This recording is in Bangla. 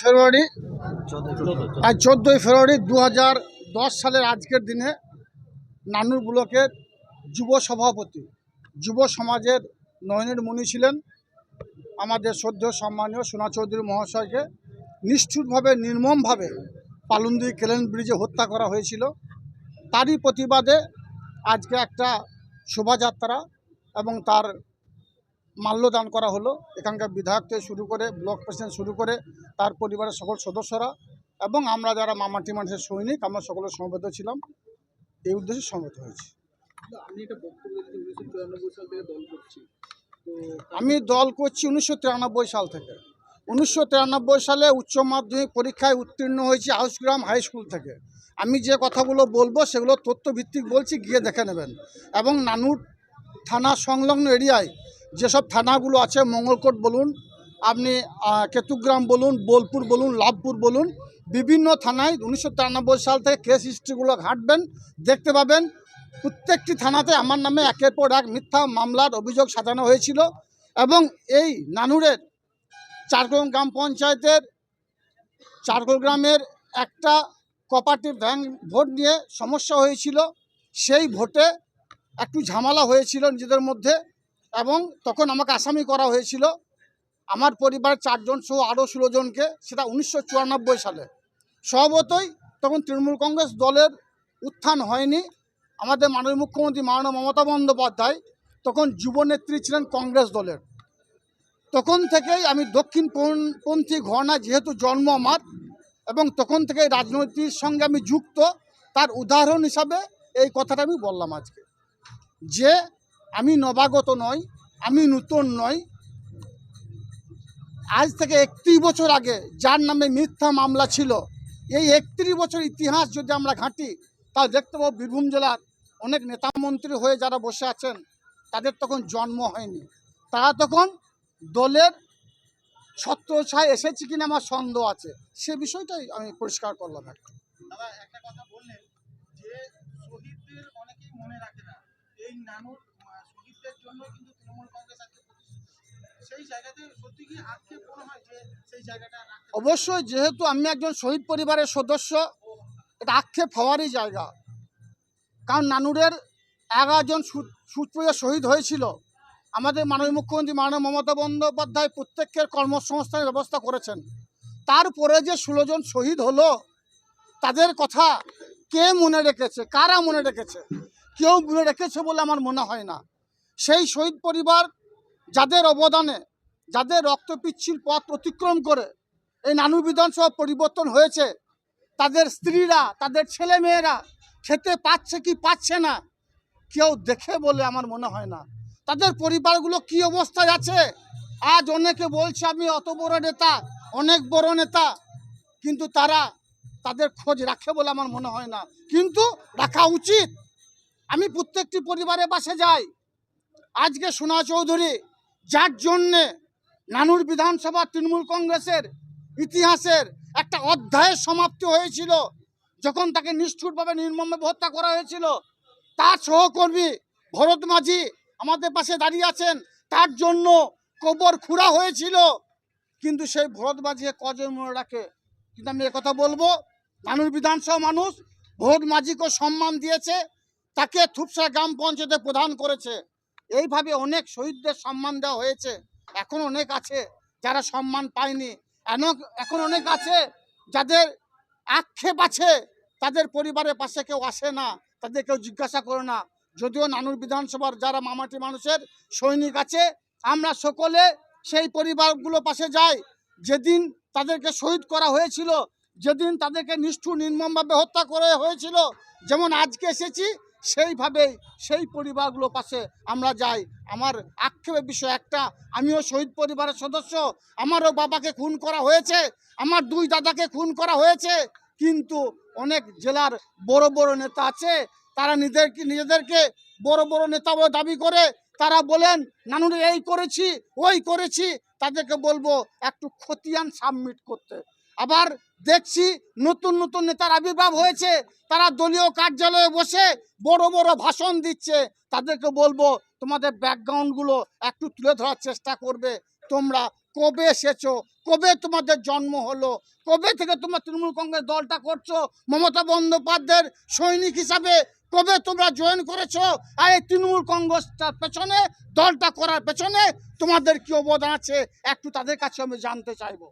ফেব্রুয়ারি 14ই ফেব্রুয়ারি 2010 সালের আজকের দিনে নানুর ব্লকের যুব সভাপতি যুব সমাজের নয়নের মণি ছিলেন আমাদের শ্রদ্ধেয় সম্মানীয় সোনা চৌধুরী মহাশয়কে নিষ্ঠুরভাবে নির্মমভাবে পালুন্দি কেলেন ব্রিজে হত্যা করা হয়েছিল। তারই প্রতিবাদে আজকে একটা শোভাযাত্রা এবং তার মাল্যদান করা হলো। এখানকার বিধায়ক থেকে শুরু করে ব্লক প্রেসিডেন্ট শুরু করে তার পরিবারের সকল সদস্যরা এবং আমরা যারা মামাটি মানুষের সৈনিক আমরা সকলে সমবেত ছিলাম। এই উদ্দেশ্যে সমবেত হয়েছি। আমি দল করছি 1993 সাল থেকে। 1993 সালে উচ্চ মাধ্যমিক পরীক্ষায় উত্তীর্ণ হয়েছি হাউসগ্রাম হাই স্কুল থেকে। আমি যে কথাগুলো বলবো সেগুলো তথ্যভিত্তিক বলছি, গিয়ে দেখে নেবেন। এবং নানুর থানা সংলগ্ন এরিয়ায় যেসব থানাগুলো আছে, মঙ্গলকোট বলুন, আপনি কেতুগ্রাম বলুন, বোলপুর বলুন, লাভপুর বলুন, বিভিন্ন থানায় 1993 সাল থেকে কেস হিস্ট্রিগুলো ঘাঁটবেন, দেখতে পাবেন প্রত্যেকটি থানাতে আমার নামে একের পর এক মিথ্যা মামলার অভিযোগ সাজানো হয়েছিল। এবং এই নানুরের চারকোল গ্রাম পঞ্চায়েতের চারকোল গ্রামের একটা কোঅপারেটিভ ব্যাংক ভোট নিয়ে সমস্যা হয়েছিল। সেই ভোটে একটু ঝামেলা হয়েছিল নিজেদের মধ্যে এবং তখন আমাকে আসামি করা হয়েছিল, আমার পরিবারের 4 জন সহ আরও 16 জনকে। সেটা 1994 সালে। স্বভাবতই তখন তৃণমূল কংগ্রেস দলের উত্থান হয়নি। আমাদের মাননীয় মুখ্যমন্ত্রী মাননীয় মমতা বন্দ্যোপাধ্যায় তখন যুবনেত্রী ছিলেন কংগ্রেস দলের। তখন থেকেই আমি দক্ষিণপন্থী ঘরানা যেহেতু জন্ম আমার এবং তখন থেকেই রাজনৈতিক সঙ্গে আমি যুক্ত, তার উদাহরণ হিসাবে এই কথাটা আমি বললাম আজকে, যে আমি নবাগত নই, আমি নূতন নই। আজ থেকে 31 বছর আগে যার নামে মিথ্যা মামলা ছিল, এই 31 বছর ইতিহাস যদি আমরা ঘাঁটি তাহলে দেখতে পাবো বীরভূম জেলার অনেক নেতামন্ত্রী হয়ে যারা বসে আছেন তাদের তখন জন্ম হয়নি। তারা তখন দলের ছত্রছায়ায় এসেছে কিনা আমার সন্দেহ আছে। সে বিষয়টাই আমি পরিষ্কার করলাম। একটা কথা বললেন যে শহীদদের অনেকেই মনে রাখে না, এই নানুর শহীদদের জন্য কিন্তু তৃণমূল কংগ্রেস আজকে সেই জায়গাতে সত্যি কি আক্ষেপ মনে হয় যে সেই জায়গাটা? অবশ্যই, যেহেতু আমি একজন শহীদ পরিবারের সদস্য, এটা আক্ষেপ হওয়ারই জায়গা। কারণ নানুরের 11 জন সুপ্রিয় শহীদ হয়েছিল। আমাদের মাননীয় মুখ্যমন্ত্রী মাননীয় মমতা বন্দ্যোপাধ্যায় প্রত্যেকের কর্মসংস্থানের ব্যবস্থা করেছেন। তারপরে যে 16 জন শহীদ হলো, তাদের কথা কে মনে রেখেছে, কারা মনে রেখেছে? কেউ মনে রেখেছে বলে আমার মনে হয় না। সেই শহীদ পরিবার যাদের অবদানে, যাদের রক্তপিচ্ছিল পথ অতিক্রম করে এই নানুর বিধানসভা পরিবর্তন হয়েছে, তাদের স্ত্রীরা, তাদের ছেলে মেয়েরা খেতে পাচ্ছে কি পাচ্ছে না কেউ দেখে বলে আমার মনে হয় না। তাদের পরিবারগুলো কি অবস্থায় আছে? আজ অনেকে বলছে আমি অত বড় নেতা, অনেক বড় নেতা, কিন্তু তারা তাদের খোঁজ রাখে বলে আমার মনে হয় না, কিন্তু রাখা উচিত। আমি প্রত্যেকটি পরিবারের পাশে যাই। আজকে সোনা চৌধুরী, যার জন্যে নানুর বিধানসভা তৃণমূল কংগ্রেসের ইতিহাসের একটা অধ্যায়ের সমাপ্তি হয়েছিল, যখন তাকে নিষ্ঠুরভাবে নির্মমভাবে হত্যা করা হয়েছিল, তার সহকর্মী ভরত মাঝি আমাদের পাশে দাঁড়িয়ে আছেন, তার জন্য কবর খুঁড়া হয়েছিল। কিন্তু সেই ভরত মাঝিকে কজন মনে রাখে? কিন্তু আমি একথা বলবো, নানুর বিধানসভা মানুষ ভরত মাঝিকে সম্মান দিয়েছে, তাকে থুপসা গ্রাম পঞ্চায়েতে প্রদান করেছে। এইভাবে অনেক শহীদদের সম্মান দেওয়া হয়েছে। এখন অনেক আছে যারা সম্মান পায়নি, এখন অনেক আছে যাদের আক্ষেপ আছে, তাদের পরিবারের পাশে কেউ আসে না, তাদের কেউ জিজ্ঞাসা করে না। যদিও নানুর বিধানসভার যারা মামাটি মানুষের সৈনিক আছে, আমরা সকলে সেই পরিবারগুলো পাশে যাই। যেদিন তাদেরকে শহীদ করা হয়েছিল, যেদিন তাদেরকে নিষ্ঠুর নির্মমভাবে হত্যা করা হয়েছিল, যেমন আজকে এসেছি সেইভাবেই সেই পরিবারগুলো পাশে আমরা যাই। আমার আক্ষেপের বিষয় একটা, আমিও শহীদ পরিবারের সদস্য, আমারও বাবাকে খুন করা হয়েছে, আমার 2 দাদাকে খুন করা হয়েছে। কিন্তু অনেক জেলার বড় বড় নেতা আছে, তারা নিজেদেরকে বড় বড় নেতা বলে দাবি করে, তারা বলেন নানুরে এই করেছি ওই করেছি। তাদেরকে বলবো একটু খতিয়ান সাবমিট করতে। আবার দেখছি নতুন নতুন নেতার আবির্ভাব হয়েছে, তারা দলীয় কার্যালয়ে বসে বড় বড় ভাষণ দিচ্ছে। তাদেরকে বলবো তোমাদের ব্যাকগ্রাউন্ডগুলো একটু তুলে ধরার চেষ্টা করবে। তোমরা কবে এসেছো, কবে তোমাদের জন্ম হলো, কবে থেকে তোমরা তৃণমূল কংগ্রেস দলটা করছো, মমতা বন্দ্যোপাধ্যায়ের সৈনিক হিসাবে কবে তোমরা জয়েন করেছো, আর এই তৃণমূল কংগ্রেসটার পেছনে, দলটা করার পেছনে তোমাদের কি অবদান আছে একটু তাদের কাছে আমি জানতে চাইবো।